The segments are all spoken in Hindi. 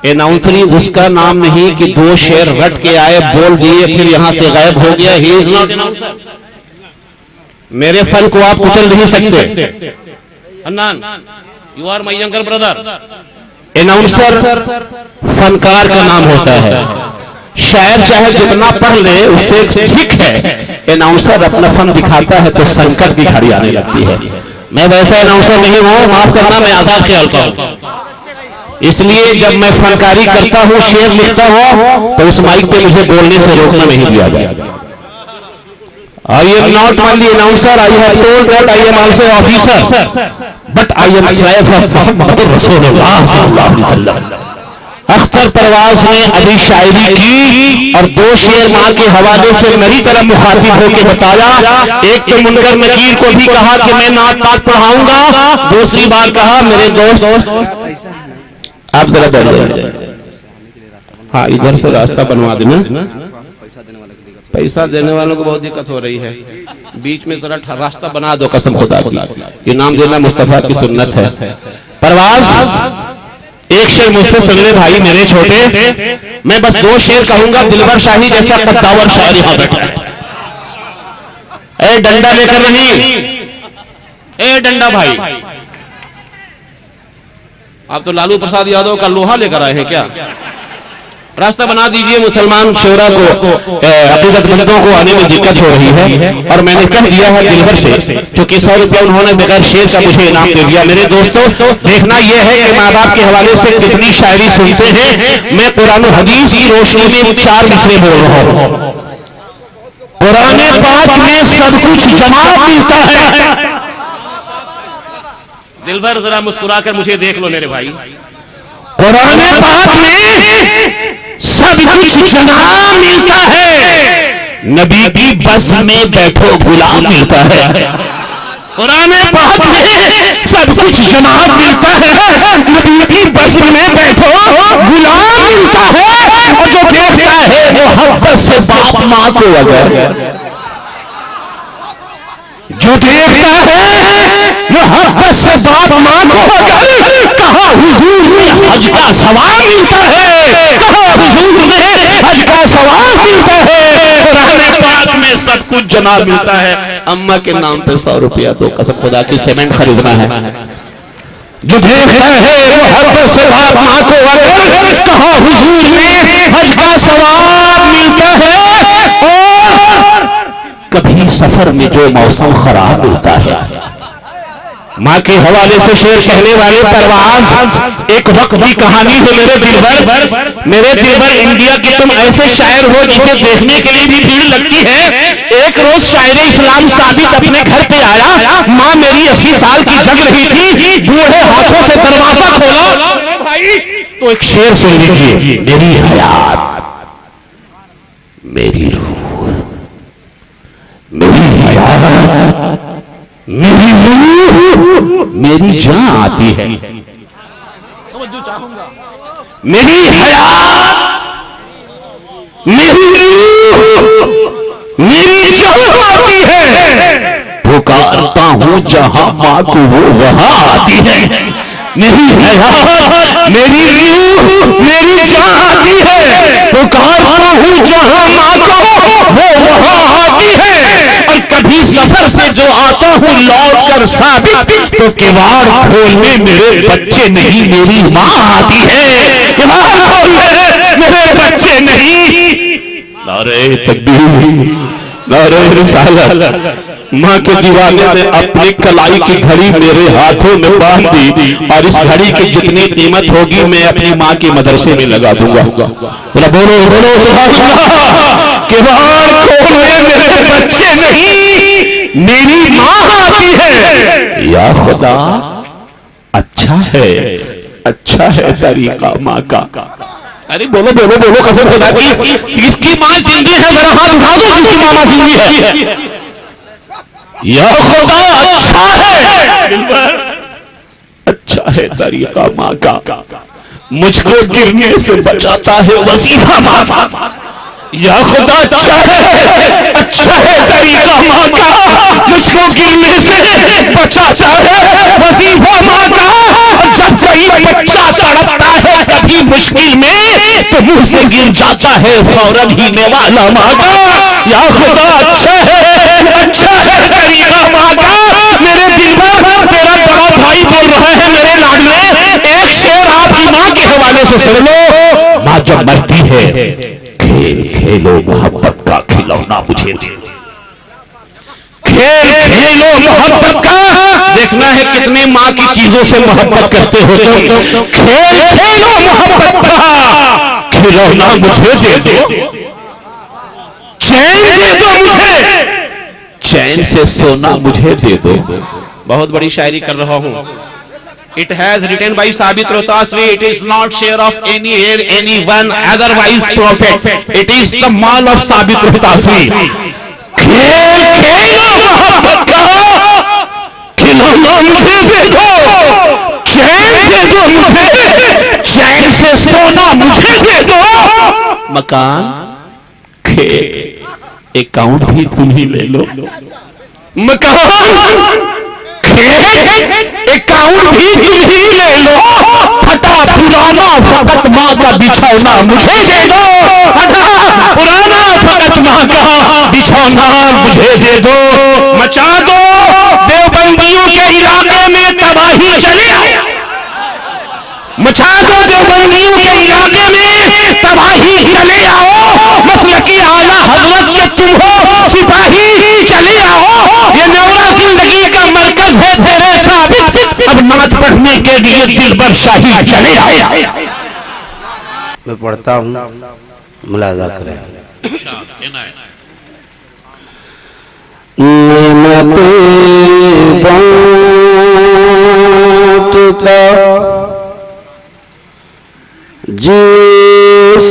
अनाउंसरी उसका नाम नहीं कि दो शेर रट के आए, बोल दिए, फिर यहां से गायब हो गया। He is not announcer. मेरे फन को आप कुचल नहीं सकते। अन्नान, you are my younger brother. Announcer फनकार का नाम होता है। शायर चाहे जितना पढ़ ले उससे ठीक है, अनाउंसर अपना फन दिखाता है तो संकट की घड़ी आने लगती है। मैं वैसा अनाउंसर नहीं हूं, माफ करना, मैं आजाद ख्याल का हूं। इसलिए जब मैं फनकारी करता हूं, शेर लिखता हूं, तो उस माइक पे मुझे बोलने से रोकना नहीं दिया गया। I am not only announcer, I have told that I am also officer, but I am slave of Muhammad Rasulullah sallallahu alaihi wasallam। Akhtar परवाज ने अभी शायरी की और दो शेर मां के हवाले से मेरी तरफ मुखातिब होकर बताया। एक तो मुनकर नकीर को भी कहा कि मैं नात पाक पढ़ाऊंगा, दूसरी बार कहा मेरे दोस्त आप जरा बैठ जाइए, हाँ इधर से रास्ता बनवा देना। पैसा देने वालों को बहुत दिक्कत हो रही है, बीच में जरा रास्ता बना दो कसम खुदा की। इनाम देना मुस्तफा की सुन्नत है। परवाज एक शेर मुझसे सुन ले भाई मेरे छोटे, मैं बस दो शेर कहूंगा। दिलबर शाही जैसा कद्दावर शायर यहां बैठा है। ए डंडा लेकर नहीं, ए डंडा भाई, आप तो लालू प्रसाद यादव का लोहा लेकर आए हैं क्या? रास्ता बना दीजिए। मुसलमान शोरा को, अकीदतमंदों को आने में दिक्कत हो रही है। और मैंने कह दिया है दिलबर से, क्योंकि 100 रुपया उन्होंने बगैर शेर का मुझे इनाम दे दिया। मेरे दोस्तों, देखना यह है कि माँ बाप के हवाले से कितनी शायरी सुनते हैं। मैं कुरान हदीस की रोशनी में 4 मिसरे बोल रहा हूँ। कुरान पाक में सब कुछ जमा मिलता है। दिलबर जरा मुस्कुराकर मुझे देख लो मेरे भाई। कुरान पाक में सब कुछ जमा मिलता है, नबी की बस में बैठो गुलाम मिलता है। कुरान पाक में सब कुछ जमा मिलता है, नबी की बस में बैठो गुलाम मिलता है। और जो देखता है वो मोहब्बत से बाप माँ को अगर, जो देखता है मोहब्बत से बाप माँ को अगर, कहा हुजूर में हज का सवाब मिलता है, कहा हुजूर में हज का सवाब मिलता है। कुरान पाक में सब कुछ जमा मिलता है। अम्मा के नाम पे 100 रुपया दो, कसम खुदा की सीमेंट खरीदना है। जो देखता है मोहब्बत से बाप माँ को अगर, कहा हुजूर में हज का सवाब मिलता है। और कभी सफर में जो मौसम खराब होता है, माँ के हवाले से शेर कहने वाले परवाज, एक वक्त की कहानी है मेरे दिलबर, इंडिया की तुम ऐसे शायर हो जिसे देखने के लिए भी भीड़ लगती है। एक रोज शायर इस्लाम साबित अपने घर पे आया। माँ मेरी 80 साल की जग रही थी, बूढ़े हाथों से दरवाजा खोला भाई तो एक शेर सुन लीजिए। मेरी हयात, मेरी रूह, मेरी हयात, मेरी रूह, मेरी जान आती है। मेरी हयात, मेरी रूह, मेरी जान आती है। पुकारता हूं जहां मां को वो वहां आती है। मेरी हयात, मेरी रूह, मेरी जान आती है। पुकारता हूं जहां मां को वो वहां आती है। और कभी सफर से जो आता हूं लौट कर साबित, तो किवाड़ खोलने मेरे बच्चे नहीं मेरी माँ आती है। किवाड़ खोलने मेरे बच्चे नहीं। नारे तकबीर, नारे रिसालत। माँ के दीवाने ने अपनी कलाई की घड़ी मेरे हाथों में बांध दी, और इस घड़ी की जितनी कीमत होगी मैं अपनी माँ के मदरसे में लगा दूंगा। बोलो बोलो सुभान अल्लाह। किवाड़ खोलने मेरे बच्चे नहीं मेरी माँ आती है। या खुदा, अच्छा है तरीका माँ का। अरे बोलो बोलो बोलो कसम खुदा की, इसकी माँ जिंदी है, मेरा हाथ उठा दो जिसकी माँ जिंदी है। या खुदा, अच्छा है तरीका माँ का। मुझको गिरने से बचाता है वजीफा माँ का। या खुदा अच्छा है तरीका माँ का, मुझको गिरने से बचाता है वजीफा माँ का। जब कोई बच्चा तड़पता है कभी मुश्किल में तो मुंह से गिर जाता है फौरन हीने वाला माँ का। या खुदा अच्छा है तरीका माँ का। मेरे दिल पर मेरा बड़ा भाई बोल रहा है मेरे लाडले, एक शेर आपकी माँ के हवाले से सुन लो। माँ जब मरती है, खेल खेलो मोहब्बत का खिलौना मुझे दे दो, खेल खेलो मोहब्बत का। देखना है कितने माँ की चीजों से मोहब्बत करते हो तुम। खेल खेलो मोहब्बत का खिलौना मुझे दे दो, चैन दे दो मुझे, चैन से सोना मुझे दे दो। बहुत बड़ी शायरी कर रहा हूं। It has written by Sabit Rotasri. It is not share of anyone otherwise prophet. It is the mal of Sabit Rotasri. खेल खेलो मोहब्बत का खिलौना मुझे दे दो, चैन दे दो मुझे, चैन से सोना मुझे दे दो। मकान, खेत, अकाउंट भी तुम ही ले लो। मकान, अकाउंट भी तुम ही ले लो। फटा पुराना फकत माँ का बिछौना मुझे दे दो, फटा पुराना फकत माँ का बिछौना मुझे दे दो। मचा दो देवबंदियों के इलाके में तबाही चले आओ, मचा दो देवबंदियों के इलाके में तबाही चले आओ। मसलकी आला हजरत के तुम हो सिपाही, चले आओ। ये नौरा जिंदगी का मरकज है तेरे साबित, अब नाच पढ़ने के लिए दिल पर शाही चले आए। मैं पढ़ता हूँ, मुलाजा करें। नेमते बांटता जिसम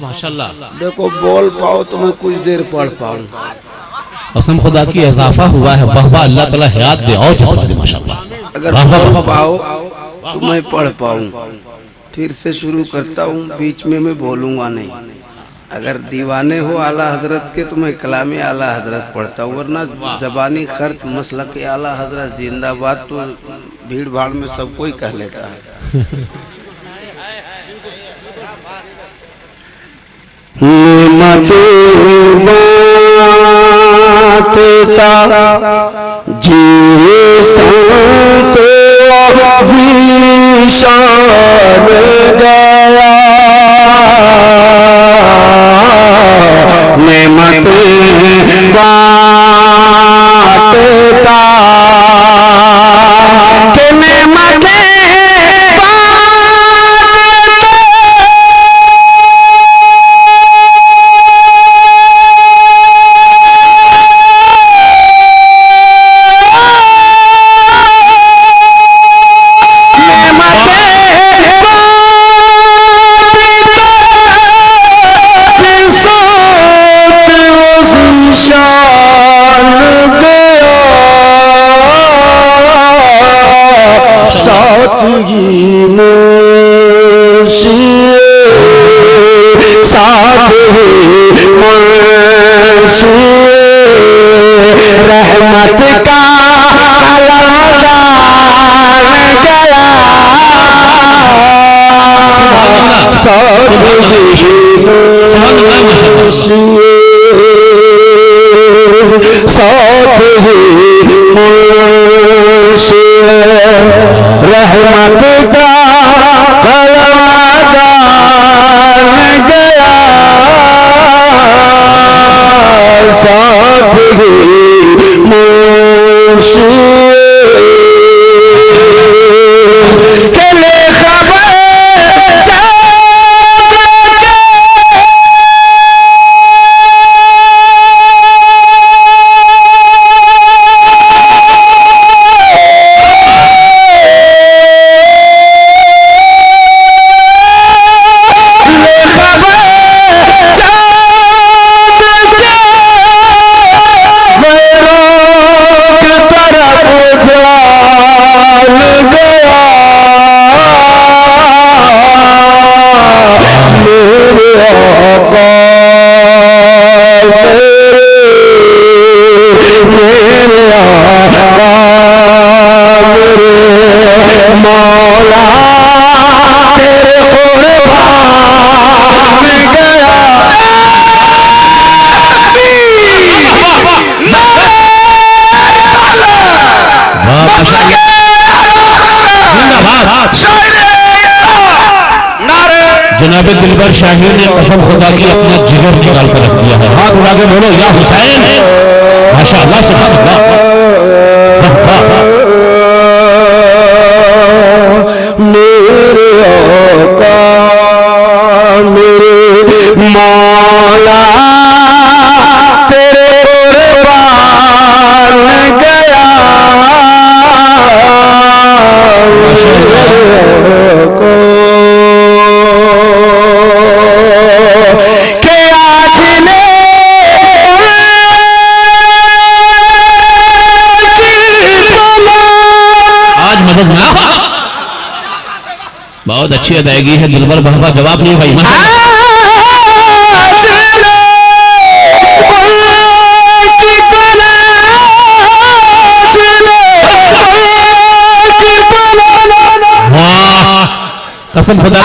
माशाल्लाह। देखो बोल पाओ तो मैं कुछ देर पढ़ पाऊँ। कसम खुदा की इजाफा हुआ है। वाह वाह, अल्लाह ताला हयात दे और जज्बा दे माशाल्लाह। अगर पढ़ पाओ तो मैं पढ़ पाऊँ। फिर से शुरू करता हूँ, बीच में मैं बोलूँगा नहीं। अगर दीवाने हो आला हजरत के तो मैं कलामी आला हजरत पढ़ता हूँ, वरना जबानी खर्च मसलक आला हजरत जिंदाबाद तो भीड़ भाड़ में सब कोई कह लेता है। नेमते बांटता जिसको ज़ीशान गया, नेमते बांटता के नेमते साथ ही मुंशी रहमत का रहमत का कलम गया साथ ही मुंशी के ले खबर जनाब दिलबर शाही ने कसम खुदा की अपने जिगर की गाल पर रख दिया है। हाथ उड़ा के बोलो या हुसैन। माशाअल्लाह सुभान अल्लाह। मेरे आका मेरे मौला तेरे कुर्बान गया बहुत अच्छी अदायगी है दिलबर बाबा। जवाब नहीं भाई। वाह कसम खुदा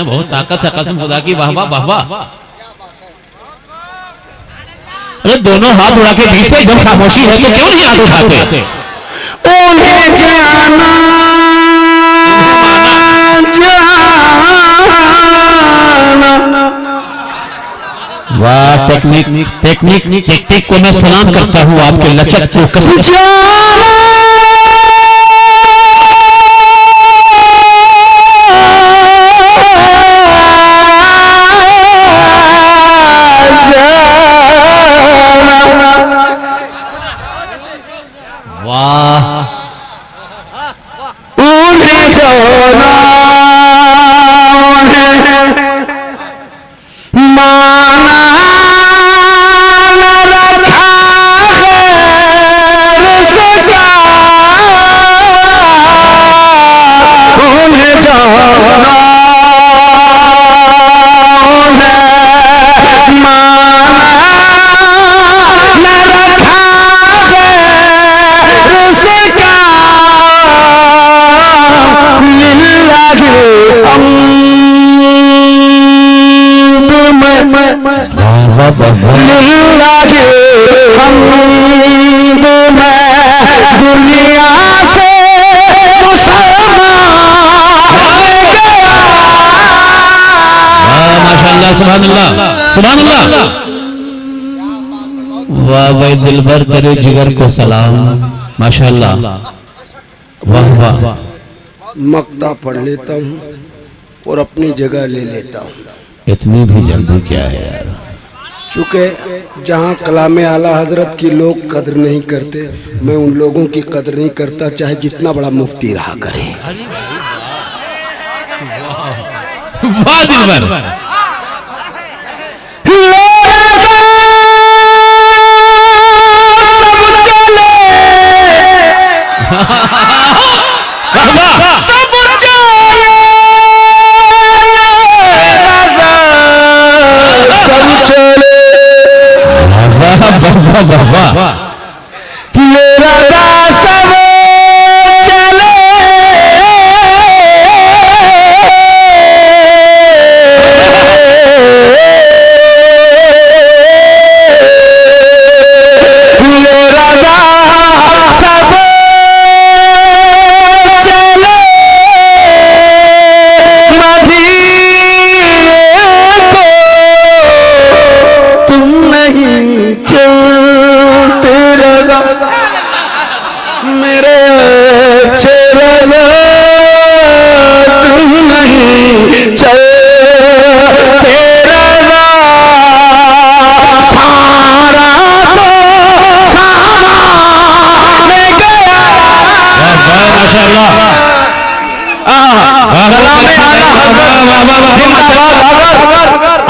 बहुत ताकत है कसम खुदा की। वाह वाह वाह वाह। अरे दोनों हाथ उड़ा के बीच से जब खामोशी है तो क्यों नहीं हाथ उठाते? उन्हें जाना जाना। वाह टेक्निक टेक्निक टेक्निक को मैं सलाम करता हूँ आपके लचक को कसम। माना रखा है अल्लाह, सुभान अल्लाह, सुभान अल्लाह। वाह भाई दिलबर, तेरे जिगर को सलाम, माशाअल्लाह, वाह वाह। मक्ता पढ़ लेता हूँ और अपनी जगह ले लेता हूँ। इतनी भी जल्दी क्या है यार। चूँकि जहाँ कलामे आला हजरत की लोग कदर नहीं करते, मैं उन लोगों की कदर नहीं करता, चाहे जितना बड़ा मुफ्ती रहा करे। वाह दिलबर।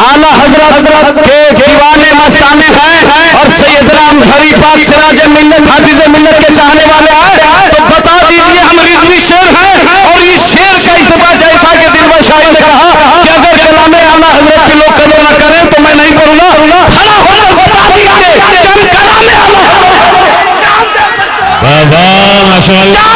आला हजरत के दीवाने मस्ताने हैं और सैयदना हरी पाक सिराज मिल्लत हाफिज मिल्लत के चाहने वाले हैं, तो बता दीजिए हम रिजवी शेर हैं और इस शेर का इस्तेमाल जैसा कि दिलबर शाही ने कहा कि अगर कलामे आला हजरत के लोग कदर न करें तो मैं नहीं पढ़ूंगा। खड़ा होकर बता दीजिए कि हम कलामे आला माशाअल्लाह,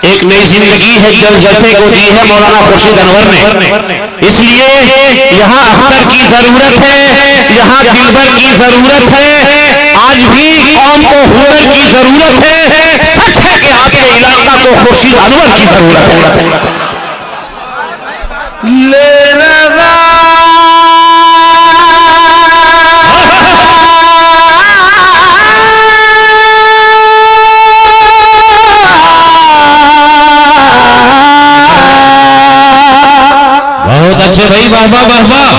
एक नई जिंदगी है जल जलसे को दी है मौलाना खुर्शीद अनवर ने, इसलिए यहाँ अख्तर की जरूरत है, यहाँ दिलबर की जरूरत है, आज भी कौम को हुनर की जरूरत है। सच है कि आपके इलाका को खुर्शीद अनवर की जरूरत है। ले रहा अच्छे भाई, वाह वाह वाह वाह।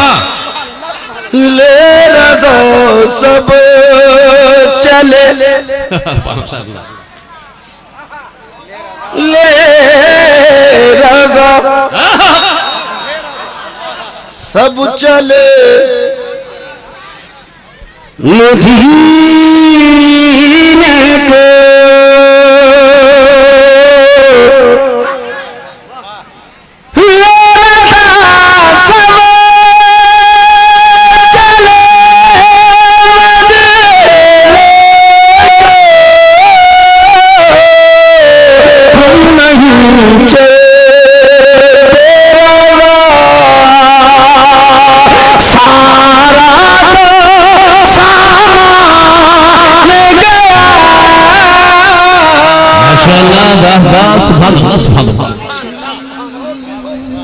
ले रहा सब चले ले रहा सब चले मदीने को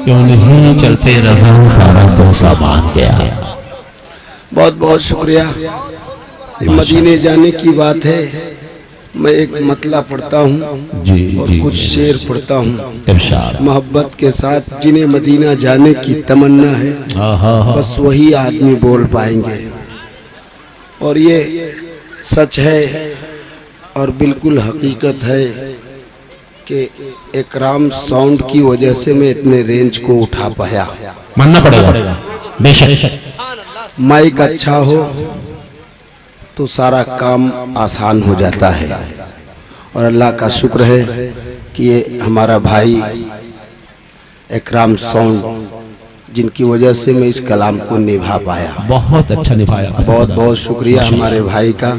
क्यों नहीं चलते रज़ा सारा तो सामान गया। बहुत बहुत शुक्रिया। मदीने जाने की बात है, मैं एक मतला पढ़ता हूँ जी, और जी, कुछ जी, शेर पढ़ता हूँ इरशाद। मोहब्बत के साथ। जिन्हें मदीना जाने की तमन्ना है बस वही आदमी बोल पाएंगे, और ये सच है और बिल्कुल हकीकत है कि इकराम साउंड की वजह से मैं इतने रेंज को उठा पाया। मानना पड़ेगा बेशक। माइक अच्छा हो तो सारा काम आसान हो जाता है, और अल्लाह का शुक्र है कि ये हमारा भाई इकराम साउंड, जिनकी वजह से मैं इस कलाम को निभा पाया। बहुत अच्छा निभाया, बहुत बहुत शुक्रिया हमारे भाई का।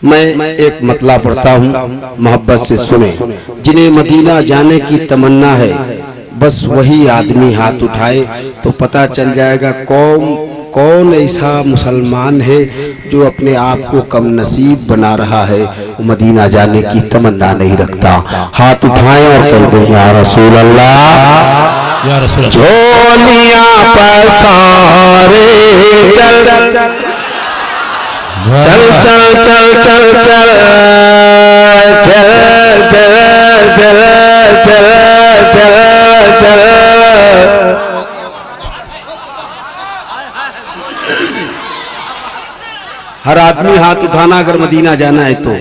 मैं एक मतला पढ़ता हूँ, मोहब्बत से सुने। जिन्हें मदीना जाने की तमन्ना है बस वही आदमी हाथ उठाए, तो पता चल जाएगा कौन ऐसा मुसलमान है जो अपने आप को कम नसीब बना रहा है, वो मदीना जाने की तमन्ना नहीं रखता। हाथ उठाएं और कह दें या रसूल अल्लाह, या रसूल अल्लाह। झोलियां पसारे चल चल चल चल चल चल चल चल चल चल चल चल चल चल। हर आदमी हाथ उठाना अगर मदीना जाना है तो।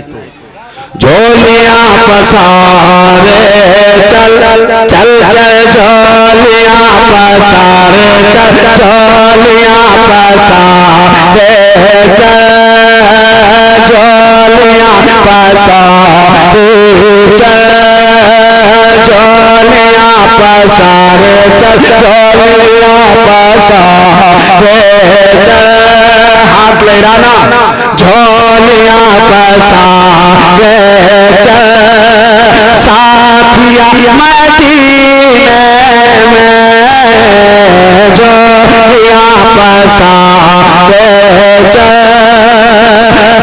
झोलियां पसारे चल चल चल चल, झोलियां पसारे चल, झोलियां पसारे चल, झोलियां पसारे चल, झोलियां पसारे चल, झोलियां पसारे चल। हाथ लहराना। झोलियां पसारे चल साथिया मदीने में, झोलियां पसारे चल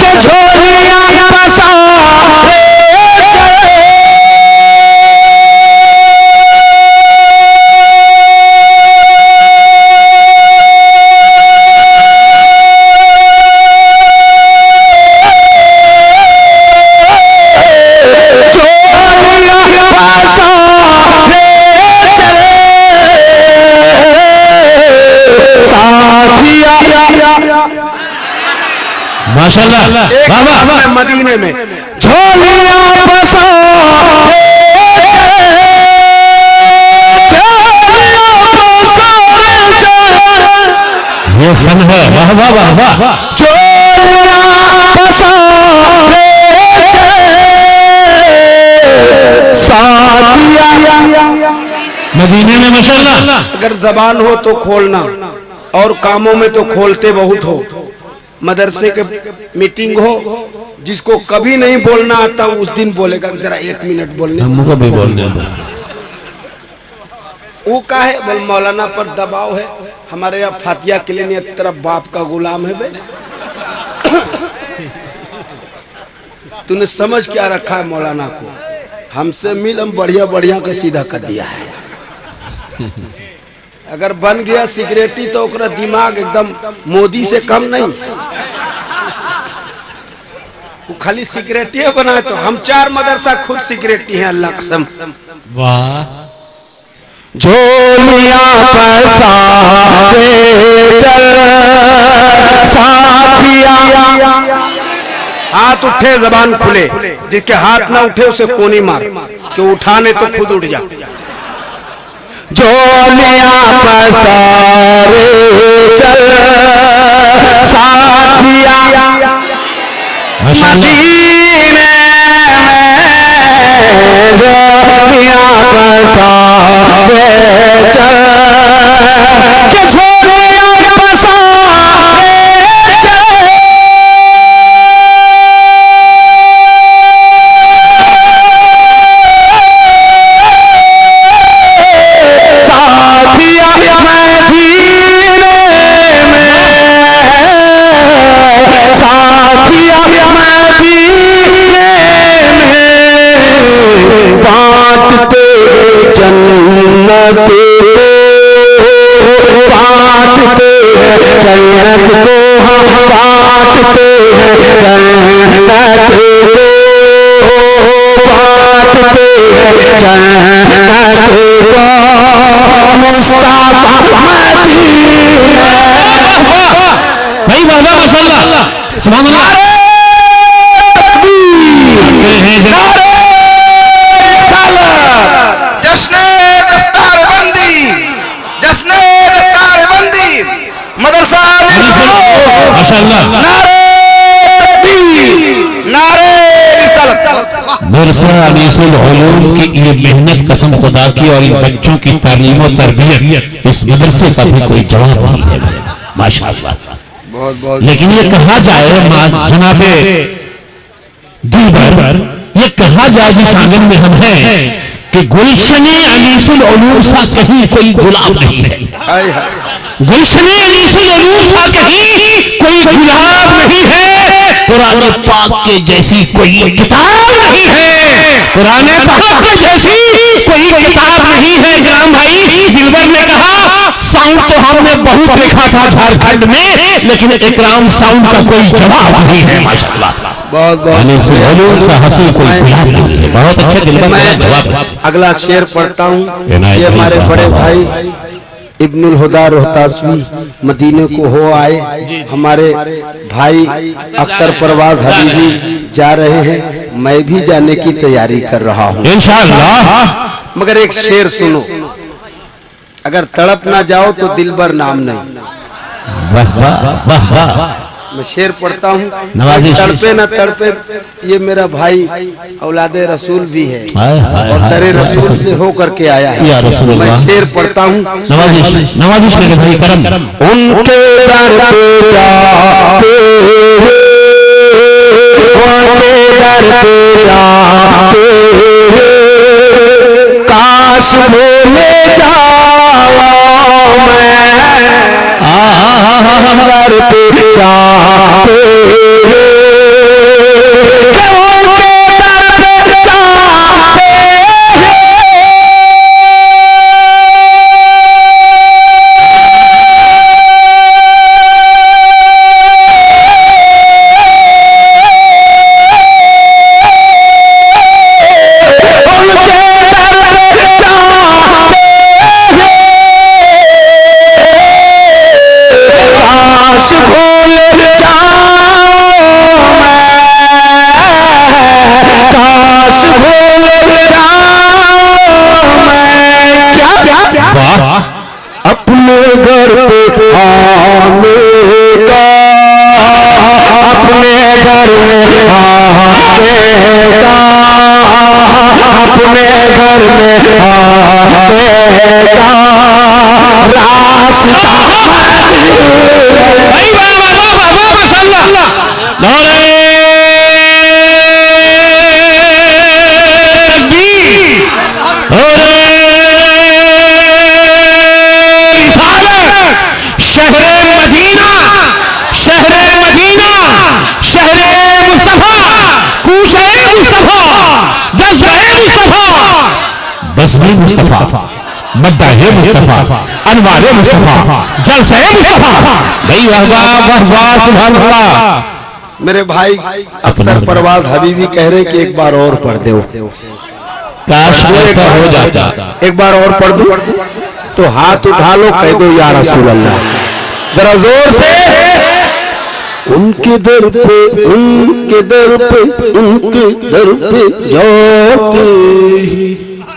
के झोलियां पसारे माशाल्लाह। एक मदीने में झोलियां पसारे ये फन है। वाह वाह वाह वाह। झोलियां पसारे साथिया मदीने में माशाल्लाह। अगर जबान हो तो खोलना, और कामों में तो खोलते बहुत हो। मदरसे के मीटिंग हो, जिसको कभी नहीं बोलना आता उस दिन बोलेगा जरा 1 मिनट बोलने। हमको भी बोलने दो। वो का है बोल, मौलाना पर दबाव है। हमारे यहाँ फातिया के लिए तेरा बाप का गुलाम है बे। तूने समझ क्या रखा है मौलाना को? हमसे मिल, हम बढ़िया बढ़िया का सीधा कर दिया है। अगर बन गया सिगरेटी तो ओकरा दिमाग एकदम मोदी से कम नहीं। वो खाली सिगरेटी बनाए तो हम 4 मदरसा खुद सिगरेटी हैं, अल्लाह कसम। वाह। झोलियां पसारे चल साथिया। हाथ उठे जबान खुले, जिसके हाथ ना उठे उसे कोनी मार, कि उठाने तो खुद उठ जा। झोलियां पसारे चल साथिया मदीने में, झोलियां पसारे चल के झोलियां पसारे बांटते जन्नत को, बांटते जन्नत को, हम बांटते जन्नत को, बांटते जन्नत को, मुस्तफा मदीना। भाई वाह वाह माशाल्लाह। सुभान अल्लाह। मदरसा माशाल्लाह। नारे तकबीर, नारे रिसालत। मदरसा अनीसुल उलूम की ये मेहनत कसम खुदा की और इन बच्चों की तालीम और तरबियत, इस मदरसे का भी कोई जवाब नहीं है माशाअल्लाह। बहुत बहुत लेकिन ये कहा जाए जनाबे दिलबर, ये कहा जाए जिस आंगन में हम हैं कि गुलशने अनीसुल उलूम सा कहीं कोई गुलाब नहीं है। हाय हाय गुलशने अनीसुल उलूम सा कहीं कोई गुलाब नहीं है। कुरान पाक के जैसी कोई किताब नहीं है। कुरान पाक के जैसी कोई किताब नहीं है। इकराम भाई दिलबर ने कहा साउंड तो हमने बहुत देखा था झारखंड में, लेकिन इकराम साउंड का कोई जवाब नहीं है माशाअल्लाह। बहुत बहुत हासिल कोई गुलाब नहीं है। बहुत अच्छे दिलबर का जवाब। अगला शेर पढ़ता हूँ। ये हमारे बड़े भाई इब्नुल हुदा रोहतासवी मदीने को हो आए, हमारे भाई अख्तर परवाज हबीबी जा रहे हैं, मैं भी जाने की तैयारी कर रहा हूँ इंशाअल्लाह। मगर एक शेर सुनो, अगर तड़प ना जाओ तो दिलबर नाम नहीं। वाह वाह वाह वाह। मैं शेर पढ़ता हूँ। नवाज़िश। तड़पे ना तड़पे, ये मेरा भाई औलादे रसूल भी है हाय हाय और हाय। दरे रसूल से हो करके आया या है। रसूलुल्लाह। मैं शेर पढ़ता हूँ। नवाजिश नवाजिश मेरे भाई करम। उनके दर पे जाते हुए, उनके दर पे जाते हुए, काश भूले जाओ मैं, दर पे जाते हुए, उनके दर पे जाते अपने घर पे आने का, अपने घर में आने का, अपने घर में आने का रास्ता। भाई वाह वाह वाह वाह माशाअल्लाह। शहरे मदीना, शहरे मदीना, शहरे मुस्तफा, कूचे मुस्तफा, जज्बे मुस्तफा, बस्मे मुस्तफा, मद्दाहे मुस्तफा, अनवारे मुस्तफा, जलसे मुस्तफा। भाई वाह वाह वाह वाह सुभान अल्लाह। मेरे भाई अख्तर परवाज हबीबी कह रहे कि एक बार और पढ़ दो। काश ऐसा हो जाता। एक बार और पढ़ दूं तो हाथ उठा लो, कह दो या रसूल अल्लाह, जरा जोर से। उनके दर पे, उनके दर पे, उनके दर पे जाते,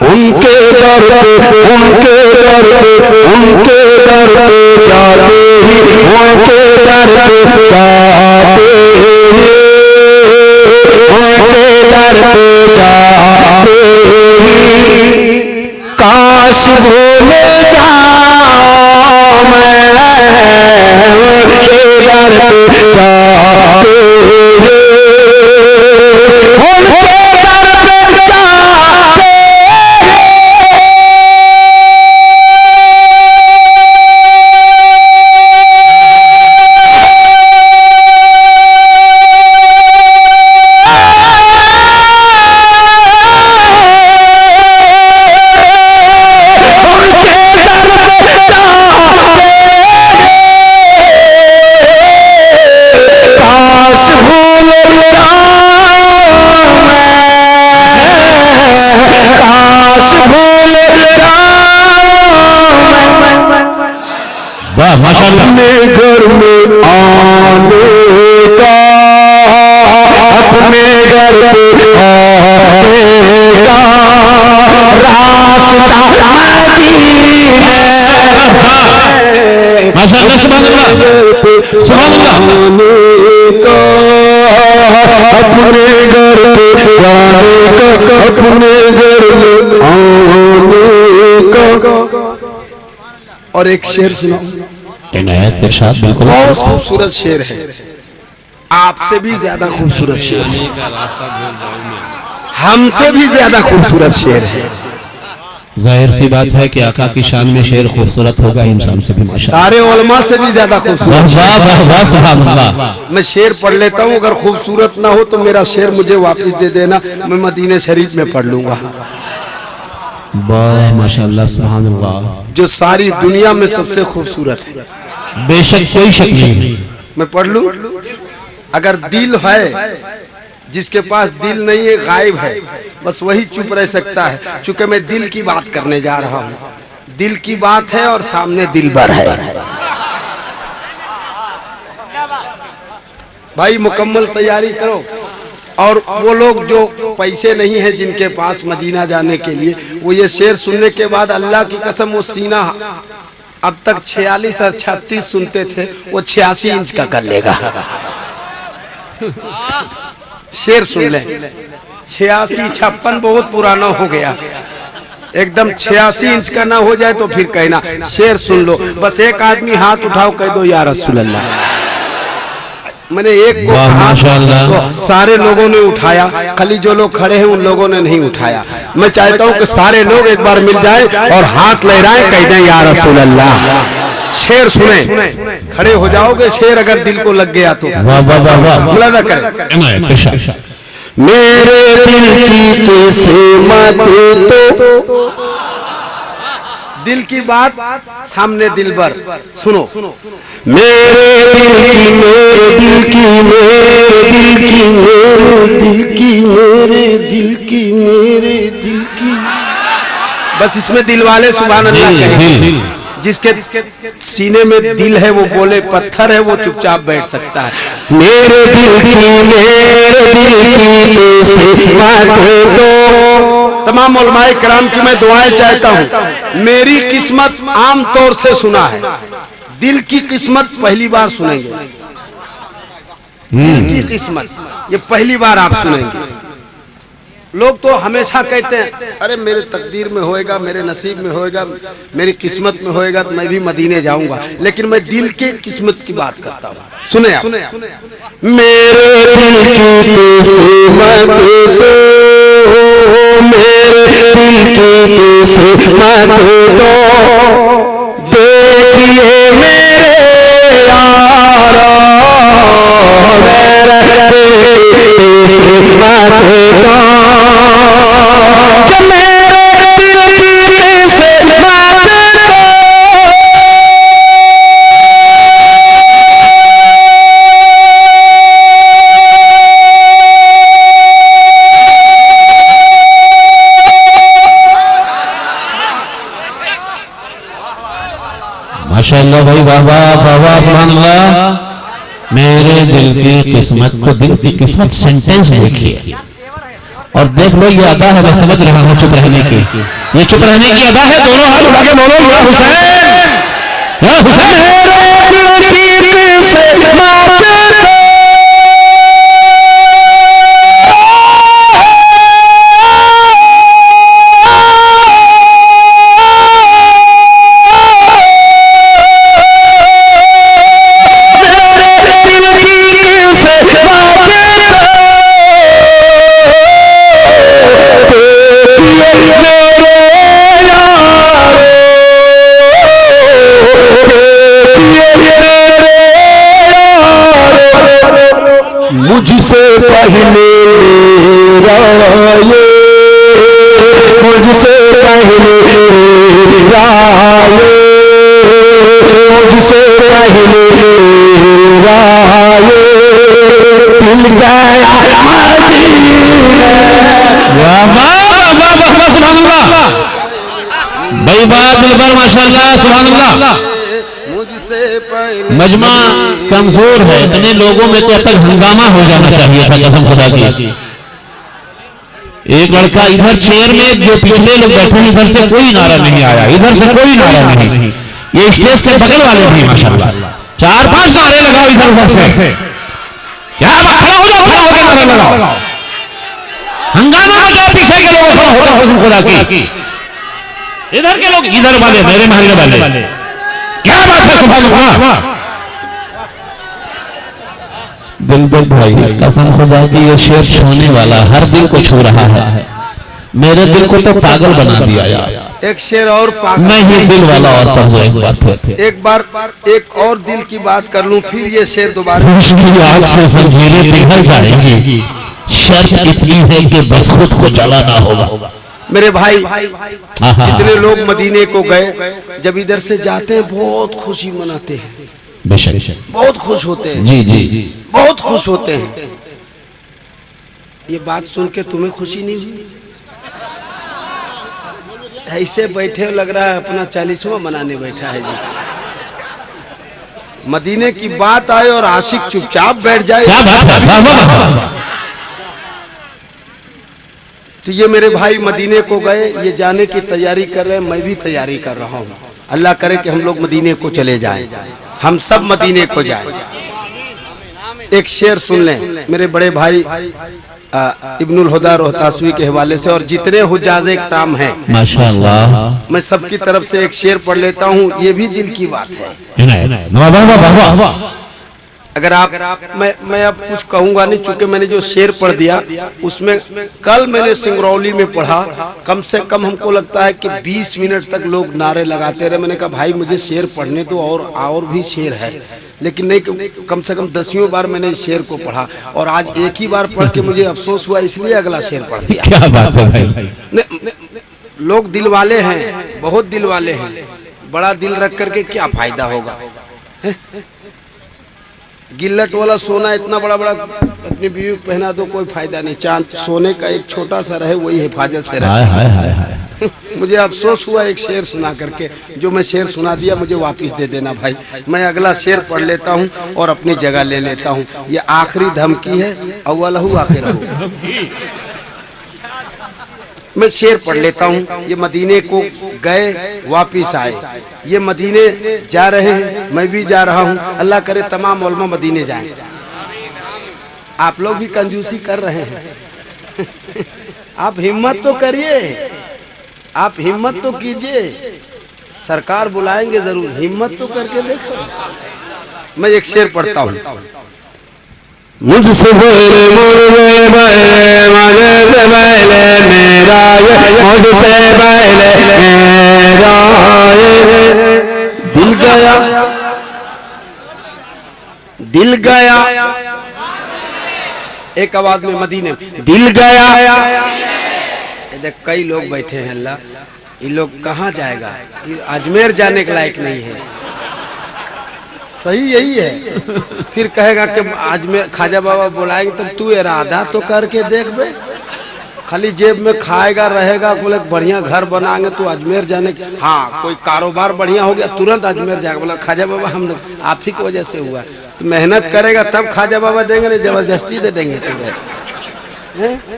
उनके दर पे, उनके दर पे, उनके दर पे जाते ही, उनके दर पे जाते ही, उनके दर पे जाते ही, काश भूले जाओ मैं, उनके दर पे जाते हुए, उनके दर पे जाते माशाअल्लाह। अपने घर में आने का, अपने घर पे आने का रास्ता मदीने। माशाअल्लाह सुभान अल्लाह सुभान अल्लाह। अपने घर पे जाने का अपने घर आने का। और एक शेर सुनाओ। इनायत इरशाद बिल्कुल बहुत खूबसूरत शेर है, आपसे भी ज्यादा खूबसूरत शेर है, हमसे भी ज्यादा खूबसूरत शेर है। जाहिर सी बात है कि आका की शान में शेर खूबसूरत होगा, इंसान से भी माशाअल्लाह, सारे उलमा से भी ज्यादा खूबसूरत। वाह वाह वाह सुभान अल्लाह। मैं शेर पढ़ लेता हूँ, अगर खूबसूरत ना हो तो मेरा शेर मुझे वापस दे देना, मैं मदीने शरीफ में पढ़ लूंगा। वाह माशाअल्लाह सुभान अल्लाह। जो सारी दुनिया में सबसे खूबसूरत है, बेशक कोई शक नहीं। मैं पढ़ लूं। अगर दिल है, जिसके पास दिल नहीं है, गायब है, बस वही चुप रह सकता है। चूंकि मैं दिल की बात करने जा रहा हूँ, दिल की बात है और सामने दिलबर है। भाई मुकम्मल तैयारी करो। और वो लोग जो पैसे नहीं है जिनके पास मदीना जाने के लिए, वो ये शेर सुनने के बाद अल्लाह की कसम वो सीना अब तक 46 और 36 सुनते थे, वो 86 इंच का कर लेगा। शेर सुन ले, 86 56 बहुत पुराना हो गया, एकदम 86 इंच का ना हो जाए तो फिर कहना। शेर सुन लो, बस एक आदमी हाथ उठाओ, कह दो या रसूल अल्लाह। मैंने एक को कहा तो सारे लोगों ने उठाया, खाली जो लोग खड़े हैं उन लोगों ने नहीं उठाया। मैं चाहता हूं कि सारे लोग एक बार मिल जाएं और हाथ लहराएं, कह दें या रसूल अल्लाह। शेर सुने, खड़े हो जाओगे, शेर अगर दिल को लग गया तो। वाह वाह वाह वाह, मुलाजा करें। मेरे दिल की किस्मत तो, दिल की बात सामने दिलबर, सुनो। मेरे दिल की, मेरे दिल की, मेरे दिल की, मेरे दिल की, मेरे दिल की। बस इसमें दिल वाले सुभान अल्लाह कहें। जिसके सीने में दिल है वो बोले, पत्थर है वो चुपचाप बैठ सकता है। मेरे दिल की, मेरे दिल की किस्मत तो। तमाम उलमाए किराम की मैं दुआएं चाहता हूँ। मेरी किस्मत आम तौर से सुना है, दिल की किस्मत पहली बार सुनेंगे। दिल की किस्मत ये पहली बार आप सुनेंगे। लोग तो हमेशा कहते हैं अरे मेरे तकदीर में होएगा, मेरे नसीब में होएगा, मेरी किस्मत में होएगा तो मैं भी मदीने जाऊंगा, लेकिन मैं दिल के किस्मत की बात करता हूँ। सुने आप। मेरे दिल की किस्मत तो, मेरे दिल की किस्मत तो, देखिए मेरे यारो, मेरे दिल की किस्मत तो, कि मेरे दिल की किस्मत तो। माशाअल्लाह भाई, वाह वाह वाह वाह सुभान अल्लाह। मेरे दिल की किस्मत को, दिल की किस्मत सेंटेंस देखिए और देख लो, ये अदा है, मैं समझ रहा हूं चुप रहने की, ये चुप रहने की अदा है। दोनों हाथ उठा के बोलो या हुसैन, या हुसैन। मेरे दिल की किस्मत तो, मुझसे पहले मेरा ये, मुझसे पहले मेरा ये, मुझसे पहले मेरा ये, दिल गया मदीना। वाह वाह वाह वाह वाह सुभान अल्लाह भाई, वाह दिलबर माशाअल्लाह सुभान अल्लाह। मजमा कमजोर है, इतने लोगों में तो अब तक हंगामा हो जाना चाहिए था कसम खुदा की। एक लड़का इधर चेयर में, जो पिछले लोग बैठे हैं, इधर से कोई नारा नहीं आया, इधर से कोई नारा नहीं। ये स्टेज के बगल वाले भी माशाअल्लाह 4-5 नारे लगाओ इधर उधर से। क्या खड़ा हो जाओ, खड़ा होकर नारा लगाओ। हंगामा मचा पीछे के लोगों को होकर कसम खुदा की। इधर के लोग इधर वाले मेरे मांगने वाले, क्या बात है सुभान अल्लाह। बिल्कुल भाई, कसम खुदा की ये शेर छूने वाला, हर दिल को छू रहा है। मेरे दिल को तो पागल बना दिया यार। एक शेर और पागल, मैं ही दिल वाला और पढ़ दो एक बार एक और दिल की बात कर लूं, फिर ये शेर दोबारा। उसकी आग से जंजीरें पिघल जाएंगी, शर्त इतनी है कि बस खुद को जलाना होगा। मेरे भाई, जितने लोग मदीने को गए, जब इधर से जाते हैं बहुत खुशी मनाते हैं, बहुत खुश होते हैं। जी जी जी, बहुत खुश होते हैं। ये बात सुन के तुम्हें खुशी नहीं हुई? ऐसे बैठे लग रहा है अपना 40वां मनाने बैठा है जी। मदीने की बात आए और आशिक चुपचाप बैठ जाए, क्या बात है। तो ये मेरे भाई मदीने को गए, ये जाने की तैयारी कर रहे हैं, मैं भी तैयारी कर रहा हूँ। अल्लाह करे कि हम लोग मदीने को चले जाएं, हम सब मदीने को जाएं। एक शेर सुन लें मेरे बड़े भाई इब्नुल हुदा रोहतासवी के हवाले से, और जितने हुज्जाज़े किराम हैं माशाअल्लाह, मैं सबकी तरफ से एक शेर पढ़ लेता हूँ। ये भी दिल की बात है। अगर आप मैं अब कुछ कहूंगा नहीं, चूंकि मैंने जो शेर पढ़ दिया उसमें कल मैंने सिंगरौली में पढ़ा, कम से कम हमको लगता है कि 20 मिनट तक लोग नारे लगाते रहे। मैंने कहा भाई मुझे शेर पढ़ने दो, और भी शेर है, लेकिन नहीं, कम से कम 10वीं बार मैंने इस शेर को पढ़ा, और आज एक ही बार पढ़ के मुझे अफसोस हुआ, इसलिए अगला शेर पढ़ दिया। क्या बात है भाई। लोग दिल वाले हैं, बहुत दिल वाले हैं, बड़ा दिल रख करके क्या फायदा होगा। गिल्लट वाला सोना इतना बड़ा बड़ा अपनी बीवी को पहना दो, कोई फायदा नहीं। चांद सोने का एक छोटा सा रहे, वही हिफाजत से रहे। मुझे अफसोस हुआ एक शेर सुना करके, जो मैं शेर सुना दिया मुझे वापस दे देना भाई। मैं अगला शेर पढ़ लेता हूँ और अपनी जगह ले लेता हूँ। ये आखिरी धमकी है, अव्वलहु आखिरहु। मैं शेर पढ़ लेता हूँ। ये मदीने को गए, वापिस आए, ये मदीने जा रहे हैं, मैं भी जा रहा हूँ। अल्लाह करे तमाम उलमा मदीने जाएं। आप लोग भी कंजूसी कर रहे हैं। आप हिम्मत तो करिए, आप हिम्मत तो कीजिए, सरकार बुलाएंगे जरूर, हिम्मत तो करके देखो। मैं एक शेर पढ़ता हूँ। मुझसे बोले मुझे बोले मुझे से बोले मेरा ये, मुझसे बोले मेरा ये, दिल गया दिल गया, एक आवाज में मदीने दिल गया। देख कई लोग बैठे हैं, अल्लाह ये लोग कहाँ जाएगा, ये अजमेर जाने के लायक नहीं है। सही यही है, फिर कहेगा कि अजमेर खाजा बाबा बुलाएंगे, तब तू इरादा तो करके देख बे। खाली जेब में खाएगा रहेगा, बोले बढ़िया घर बनाएंगे तो अजमेर जाने के, हाँ कोई कारोबार बढ़िया हो गया तुरंत अजमेर जाएगा। बोला खाजा बाबा हम आप ही की वजह से हुआ, तो मेहनत करेगा तब खाजा बाबा देंगे, नहीं जबरदस्ती दे देंगे तुम्हें।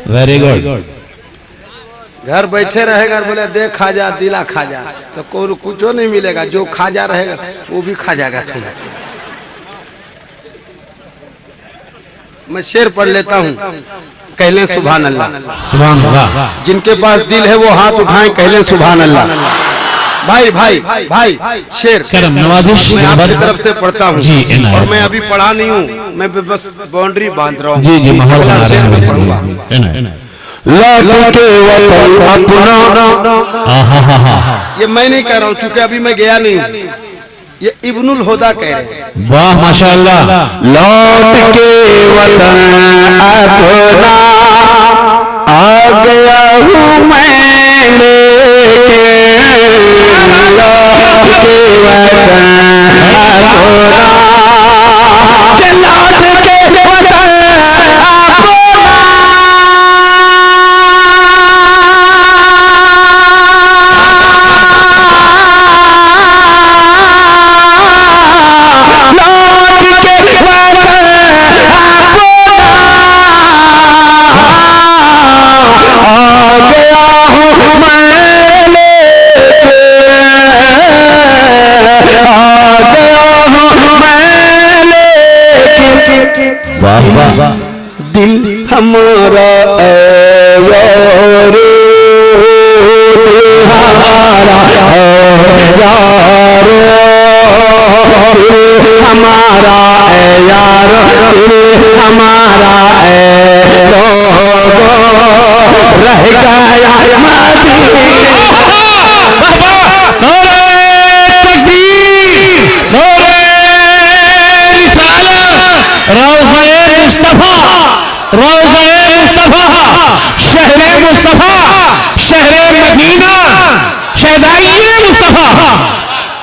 Very good. घर बैठे रहेगा, बोले दे खाजा दिला खाजा, तो कोई कुछ नहीं मिलेगा। जो खाजा रहेगा वो भी खा जाएगा तुम्हें। मैं शेर पढ़ लेता हूँ, कह लें सुभान अल्लाह। सुभान अल्लाह। जिनके पास दिल है वो हाथ उठाएं, कह लें सुभान अल्लाह। भाई भाई भाई शेर करम नवाजिश मैं आपकी तरफ से पढ़ता हूँ, और मैं अभी पढ़ा नहीं हूँ, मैं बस बाउंड्री बांध रहा हूँ। जी जी, माहौल बना रहे हैं। लौट के वतन अपना, ये मैं नहीं कह रहा हूँ चूंकि अभी मैं गया नहीं हूँ, ये इब्नुल हुदा कह रहे हैं। वाह माशाअल्लाह। लौट के वतन अपना आ गया हूँ मैं लेके, लौट के वतन अपना, लौट के वतन दिल हमारा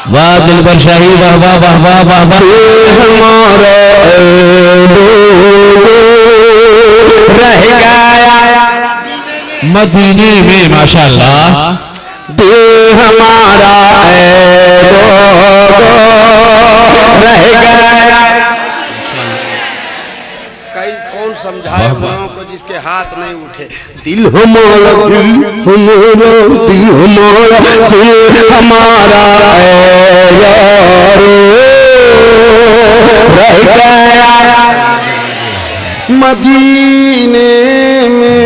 वाह दिलबर शाही, वाह वाह वाह वाह वाह वाह। हमारा रह गया मदीने में माशाअल्लाह, दिल हमारा रह गया। कई कौन समझाए उन लोगों को जिसके हाथ नहीं उठे। दिल हमारा, दिल हमारा, दिल हमारा, दिल हमारा रह गया मदीने में।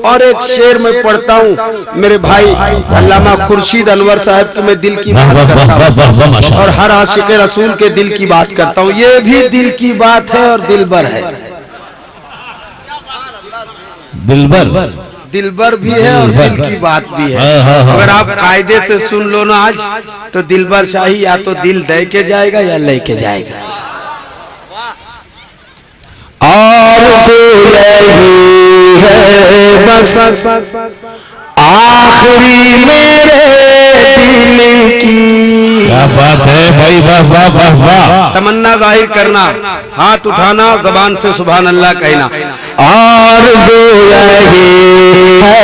और एक शेर में पढ़ता हूँ मेरे भाई अल्लामा खुर्शीद अनवर साहब की, मैं दिल की बात करता हूँ और हर आशिक रसूल के दिल की बात करता हूँ। ये भी दिल की बात है और दिलबर है, दिलबर दिलबर भी है और दिल की बात भी है। अगर आप कायदे से सुन लो ना आज, तो दिलबर शाही या तो दिल दे के जाएगा या लेके जाएगा। और यही है बस आखिरी मेरे दिल की। क्या बात है भाई, वाह वाह वाह वाह। तमन्ना जाहिर करना, हाथ उठाना, जबान से सुभान अल्लाह कहना। और यही है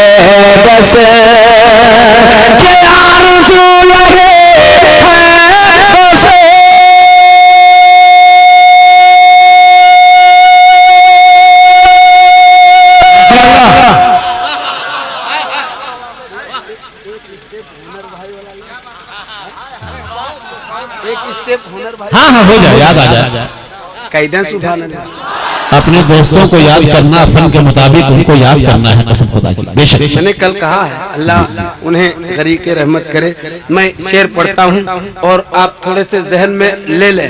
बस के आरज़ू लगे है बस। एक स्टेप हुनर भाई, हाँ हाँ हो जाए, याद आ जाए। कैदे सुभान अल्लाह। अपने दोस्तों को याद करना, फन के मुताबिक उनको याद करना है, कसम खुदा की। बेशक मैंने कल कहा है, अल्लाह उन्हें गरीके रहमत करे। मैं शेर पढ़ता हूँ और आप थोड़े से जहन में ले लें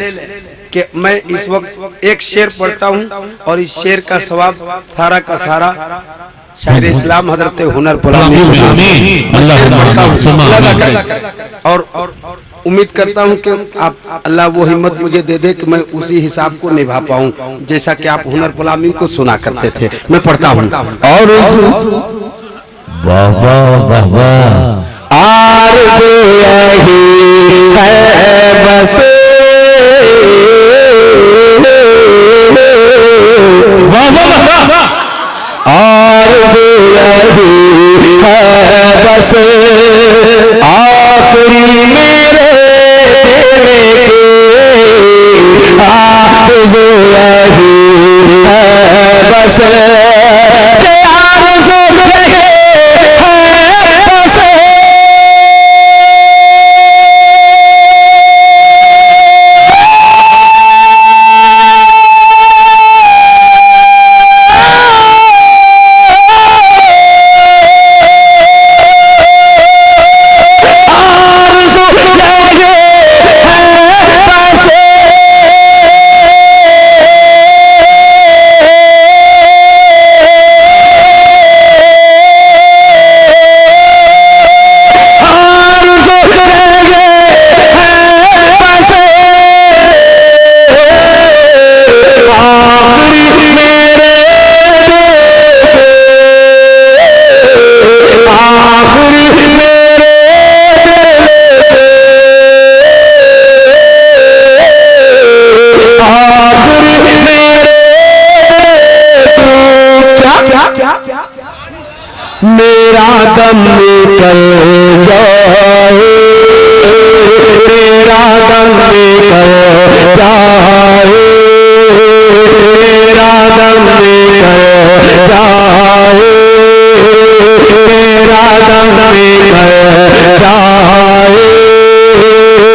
कि मैं इस वक्त एक शेर पढ़ता हूँ और इस शेर का सवाब सारा का सारा शायर इस्लाम हजरत हुनर और उम्मीद करता हूँ कि आप अल्लाह वो हिम्मत मुझे दे दे कि मैं उसी हिसाब को निभा पाऊँ जैसा कि आप हुनर गुलामी को सुना करते थे। मैं पढ़ता हूँ और वाह वाह वाह वाह। आरज़ू यही है बस वाह वाह वाह वाह। आरज़ू यही है बस आखिरी मेरे दिल की। आरज़ू यही है बस के आरज़ू रहे है बस। मेरा दम निकल जाए, मेरा दम निकल जाए, मेरा दम निकल जाए, मेरा दम निकल जाए,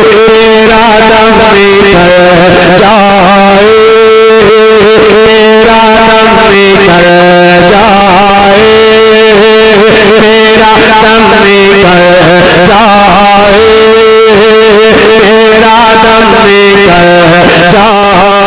मेरा दम निकल जाए, मेरा दम निकल जाए, मेरा दम निकल जाए, मेरा दम निकल जाए,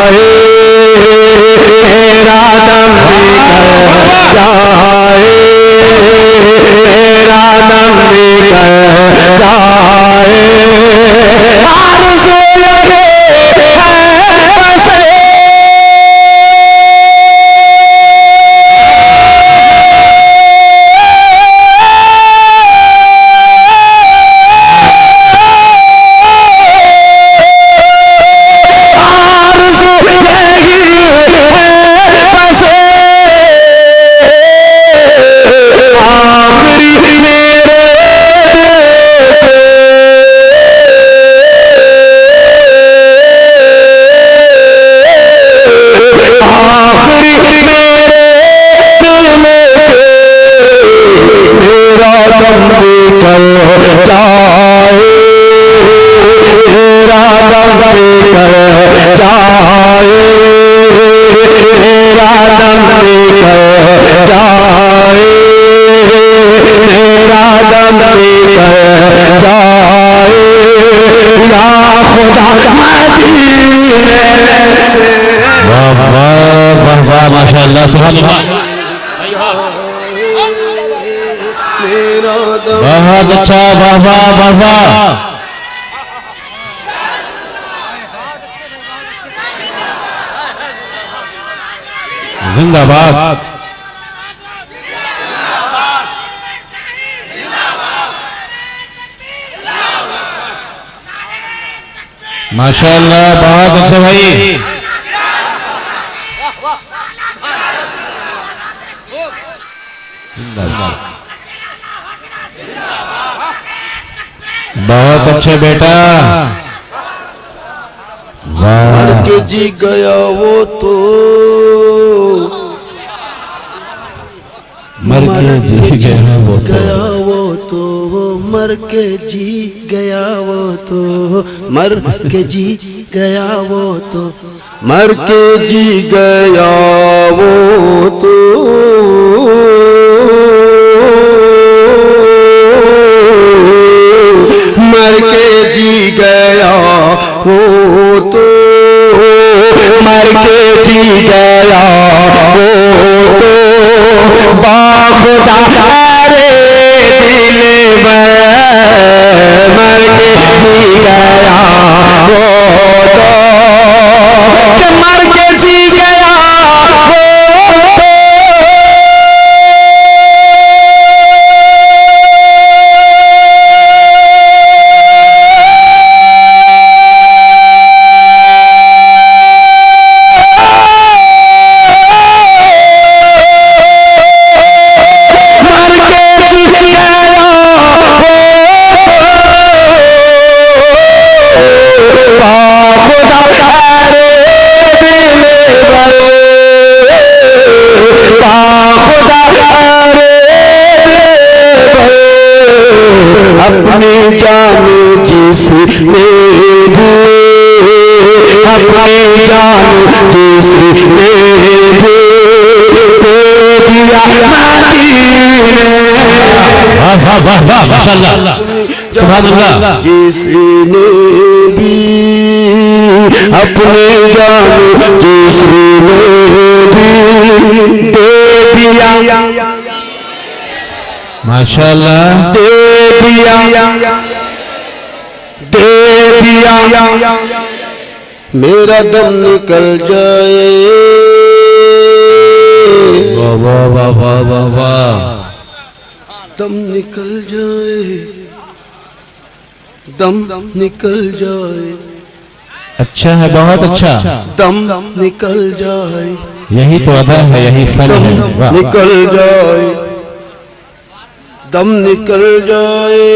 निकल जाए, मेरा दम निकल जाए, मेरा दम निकल जाए, मेरा दम निकल जाए, या खुदा मदीने। वाह वाह वाह वाह, माशाअल्लाह, सुभान अल्लाह, बहुत अच्छा, वाह वाह वाह वाह। जिंदाबाद, माशाअल्लाह, बहुत अच्छा भाई। बहुत अच्छे बेटा, मर के जी गया वो तो, मर के जी गया वो तो, मर के जी गया वो तो, मर के जी गया वो तो, मर के जी गया वो तो, मर के जी गया वो तो, मर के जी गया वो तो, बाखुदा रे दिलबर, मर के जी गया वो तो, कि मर के जी गया वो तो। अपनी जान जिसने दी, अपनी जान जिसने दी, दे दिया मदीने। वाह वाह वाह वाह, माशाअल्लाह, सुभान अल्लाह। जिसने भी अपनी जान जिसने भी दे दिया, माशाअल्लाह, दे दिया, दे दिया, मेरा दम निकल जाए, वाह वाह वाह वाह वाह वाह, दम निकल जाए, दम निकल जाए, अच्छा है, बहुत अच्छा, दम निकल जाए, यही तो अदा है, यही फल है। वाह निकल जाए, दम निकल जाए,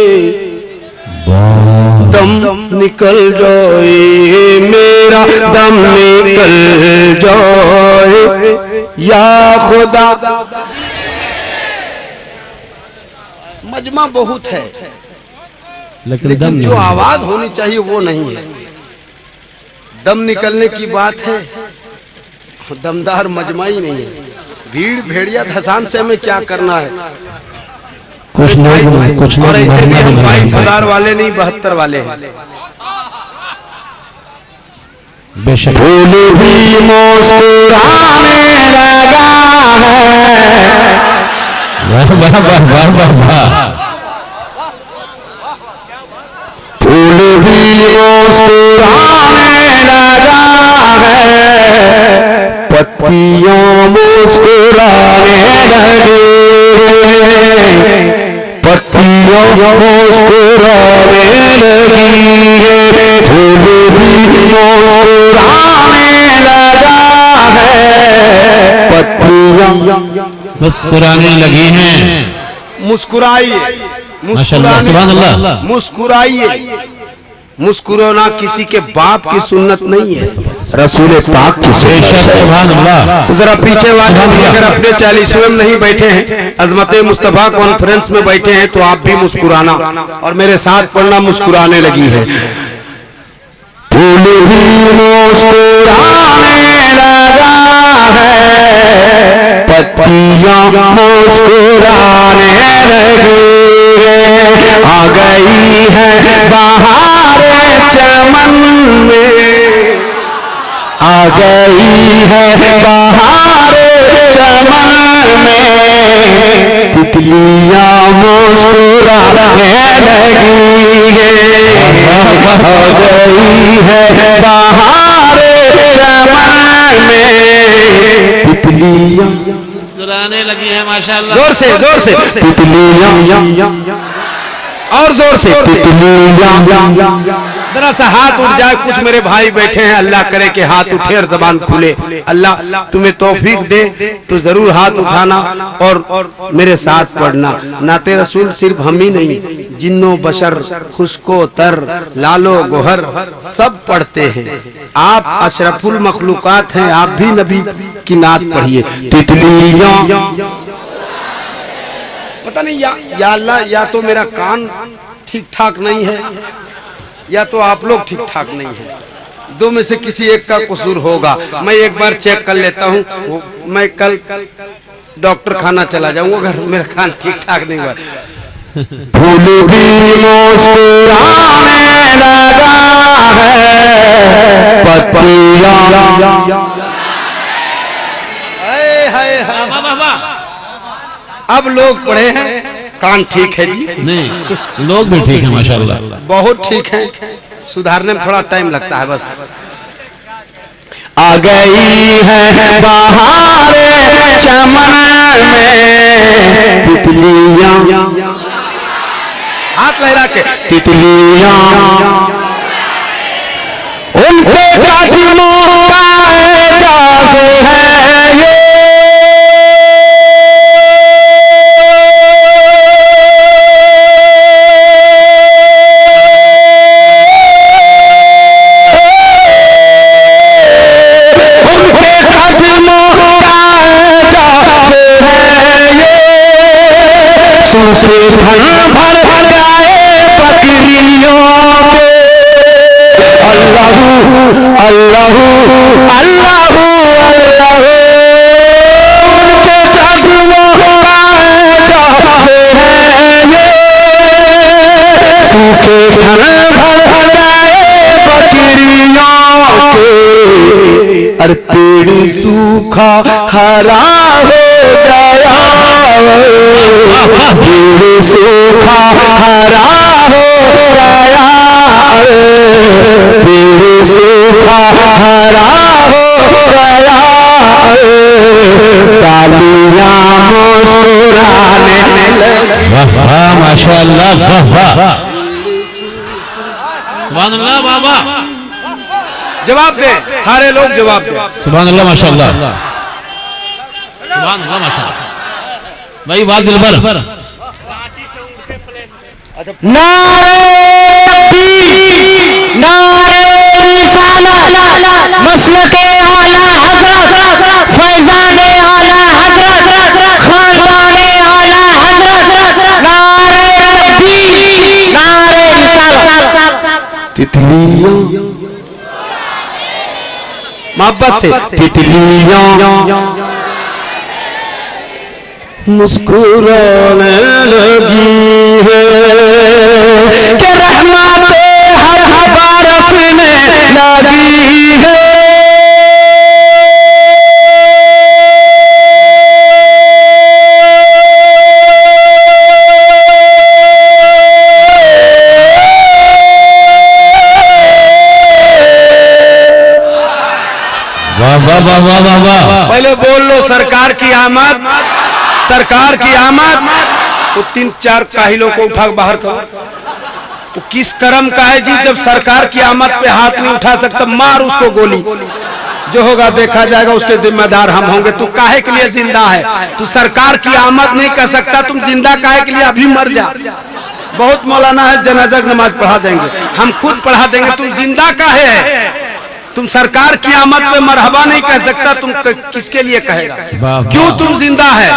वाह, दम निकल जाए, मेरा दम निकल जाए, या खुदा। मजमा बहुत है, लेकिन लेकिन दम जो नहीं। आवाज होनी चाहिए वो नहीं है। दम निकलने की बात है, दमदार मजमा ही नहीं है। भीड़ भेड़िया धसान से हमें क्या करना है? कुछ लोग और ऐसे भी हम 22,000 वाले नहीं, 72 वाले हैं। बेशक, फूल भी मुस्कुराने लगा है, वाह वाह वाह वाह वाह वाह, फूल भी मुस्कुराने लगा है, पत्तियां मुस्कुराने लगी, पत्तियां मुस्कुराने लगी, फूल भी मुस्कुराने लगा है, पत्तियां मुस्कुराने लगी हैं। मुस्कुराइए, माशाअल्लाह, सुभान अल्लाह, मुस्कुराइए, मुस्कुराना किसी के बाप की सुन्नत नहीं है, रसूल पाक की सुन्नत। तो जरा पीछे वाले अगर अपने 40वें में नहीं बैठे हैं, अजमत मुस्तफा कॉन्फ्रेंस में बैठे हैं, तो आप भी मुस्कुराना और मेरे साथ पढ़ना, मुस्कुराने लगी है। फूल भी मुस्कुराने लगा है, पत्तियां मुस्कुराने लगी है, आ गई है बहार चमन में, आ गई है बहार चमन में, तितलियां मुस्कुराने लगी है, आ गई है बहार चमन में, तितलियां मुस्कुराने लगी है। माशाअल्लाह, जोर से तितलियां और जोर से तितलियां। जरा सा हाथ उठ जाए, कुछ मेरे भाई बैठे हैं, अल्लाह करे कि हाथ उठे और जबान खुले। अल्लाह तुम्हें तौफीक दे तो जरूर हाथ उठाना और मेरे साथ पढ़ना। नाते रसूल सिर्फ हम ही नहीं, जिन्नो बशर, खुशको तर, लालो गोहर सब पढ़ते हैं। आप अशरफुल मखलूकात हैं, आप भी नबी की नात पढ़िए। तितलियां, पता नहीं या अल्लाह, या तो मेरा कान ठीक ठाक नहीं है या तो आप लोग ठीक ठाक नहीं है, दो में से किसी एक का कसूर होगा। मैं एक बार चेक कर लेता हूँ, मैं कल डॉक्टर खाना चला जाऊंगा अगर मेरा कान ठीक ठाक नहीं हुआ। फूल भी मुस्कुराने लगा है, पत्तियां। अब लोग पढ़े हैं, कान ठीक है जी? नहीं, लोग भी ठीक है माशाअल्लाह, बहुत ठीक है। सुधारने में थोड़ा टाइम लगता है बस। आ गई है बहार चमन में, तितलियां, हाथ लहरा के तितलियां उनके कदमों का जादू है ये, से भर भर जाए बकरियों के, अल्लाहू अल्लाहू अल्लाहू अल्लाहू, उनके कदमों का जाते हैं ये, सूखे भर भर जाए बकरियों के, अरे पेड़ सूखा हरा हो गया, पेड़ सूखा हरा हो गया, पेड़ सूखा हरा हो गया, डालियां मुस्कुराने लगी। वाह माशाअल्लाह, वाह वाह, सुभान अल्लाह। बाबा जवाब दे, सारे लोग जवाब दे। सुभान अल्लाह माशाअल्लाह, सुभान अल्लाह माशाअल्लाह। भाई बात दिलबर, नारे तकबीर, नारे रिसालत, मसलके आला हजरत, फैजाने आला हजरत, खानदाने आला हजरत, नारे तकबीर, नारे रिसालत। तितलियां, मोहब्बत से तितलियां मुस्कुराने लगी है, कि रहमतें हर बरसने लगी है, वाह वाह वाह वाह वाह वाह। पहले बोल लो सरकार की आमद, सरकार की आमद। तो 3-4 काहिलों को उठा बाहर करो। तो किस कर्म का है जी, जब सरकार की आमद पे हाथ नहीं उठा सकता, मार उसको गोली, जो होगा देखा जाएगा, उसके जिम्मेदार हम होंगे। तू काहे के लिए जिंदा है? तू सरकार की आमद नहीं कर सकता, तुम जिंदा काहे के लिए? अभी मर जा, बहुत मौलाना है, जनाजा की नमाज पढ़ा देंगे, हम खुद पढ़ा देंगे। तुम जिंदा काहे है? तुम सरकार की आमद पे मरहबा नहीं कह सकता, तुम किसके लिए कहेगा? क्यों तुम जिंदा है?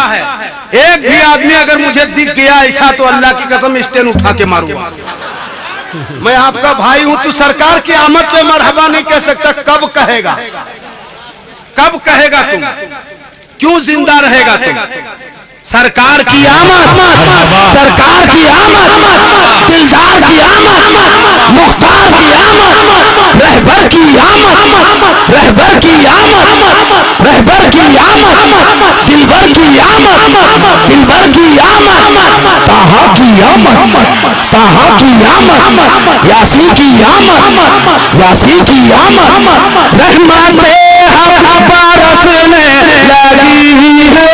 एक भी आदमी अगर मुझे दिख गया ऐसा तो अल्लाह की कसम स्टैंड उठा के मारूंगा। मैं आपका भाई हूं, तू सरकार की आमद पे मरहबा नहीं कह सकता, कब कहेगा? कब कहेगा तुम? क्यों जिंदा रहेगा तुम? सरकार की आमद, सरकार की आमद, दिलदार की आमद, मुख्तार की आमद, रहबर की आमद, रहबर की आमद, रहबर की आमद, दिलबर की आमद, दिलबर की आमद, ताहा की आमद, ताहा की आमद, यासी की आमद, यासी की आमद, रहमते हक बरसने लगी है।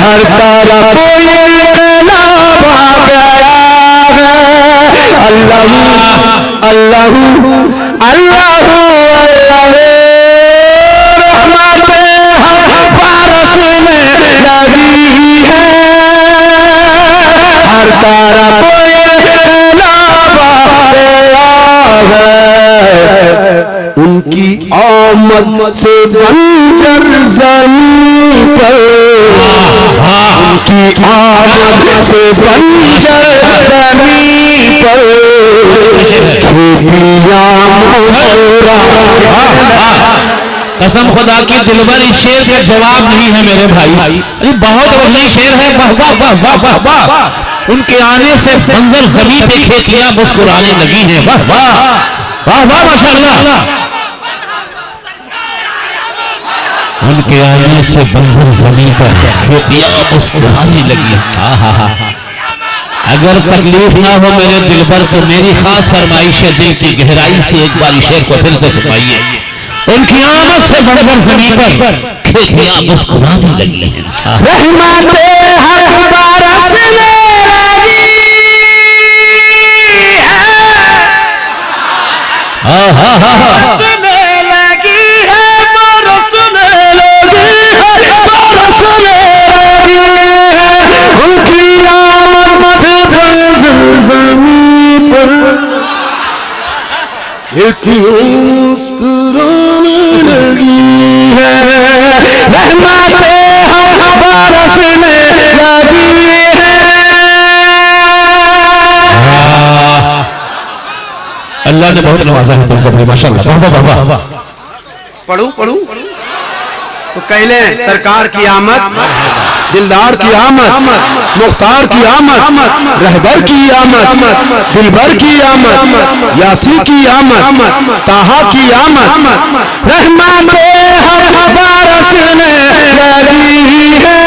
हर तरफ इनकलाब आ गया है। अल्लाह अल्लाह अल्लाह अल्लाह रहमतें हक बरसने लगी है। हर तरफ इनकलाब आ गया है। उनकी आमद से बंजर ज़मीन पर, उनकी आमद से बंजर ज़मीन पर खेतियां कसम खुदा की दिलबर इस शेर का जवाब नहीं है मेरे भाई। अरे बहुत बढ़िया शेर है, वाह वाह वाह वाह वाह वाह। उनके आने से बंजर ज़मीन पे खेतियां मुस्कुराने लगी हैं, वाह वाह वाह वाह माशाअल्लाह। उनके आने से बंजर ज़मीन पर खेतियां मुस्कुराने लगी। अगर तकलीफ ना हो मेरे दिलबर तो मेरी खास फरमाइश है, दिल की गहराई से एक बार शेर को फिर से सुनाइए। उनकी आमद से बंजर ज़मीन पर खेतियां मुस्कुराने लगी हैं। रहमते हक बरसने लगी है। मुस्कुराने लगी है। रहमतें हक बरसने लगी है। अल्लाह ने बहुत नवाजा है तुमको भाई, माशाअल्लाह वाह वाह वाह। पढ़ू पढ़ू तो कहले सरकार की आमद, दिलदार की आमद, मुख्तार की आमद, रहबर की आमद, दिलबर की आमद, यासी की आमद, ताहा की आमद, रहमतें हक बरसने लगी है।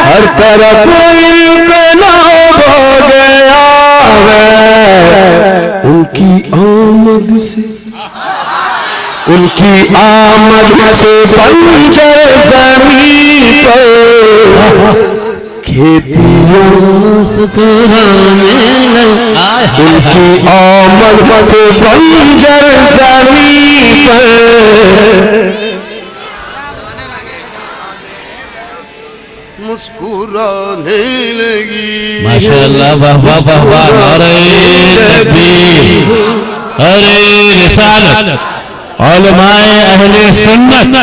हर तरफ इनकलाब हो गया है। उनकी आमद से, उनकी आमद से बंजर ज़मीन पर खेतियां मुस्कुराने लगी। उनकी आमद से बंजर ज़मीन पर मुस्कुराने लगी। माशाअल्लाह वाह वाह वाह वाह। अरे तकबीर, अरे रिसालत, उलमाए अहले सुन्नत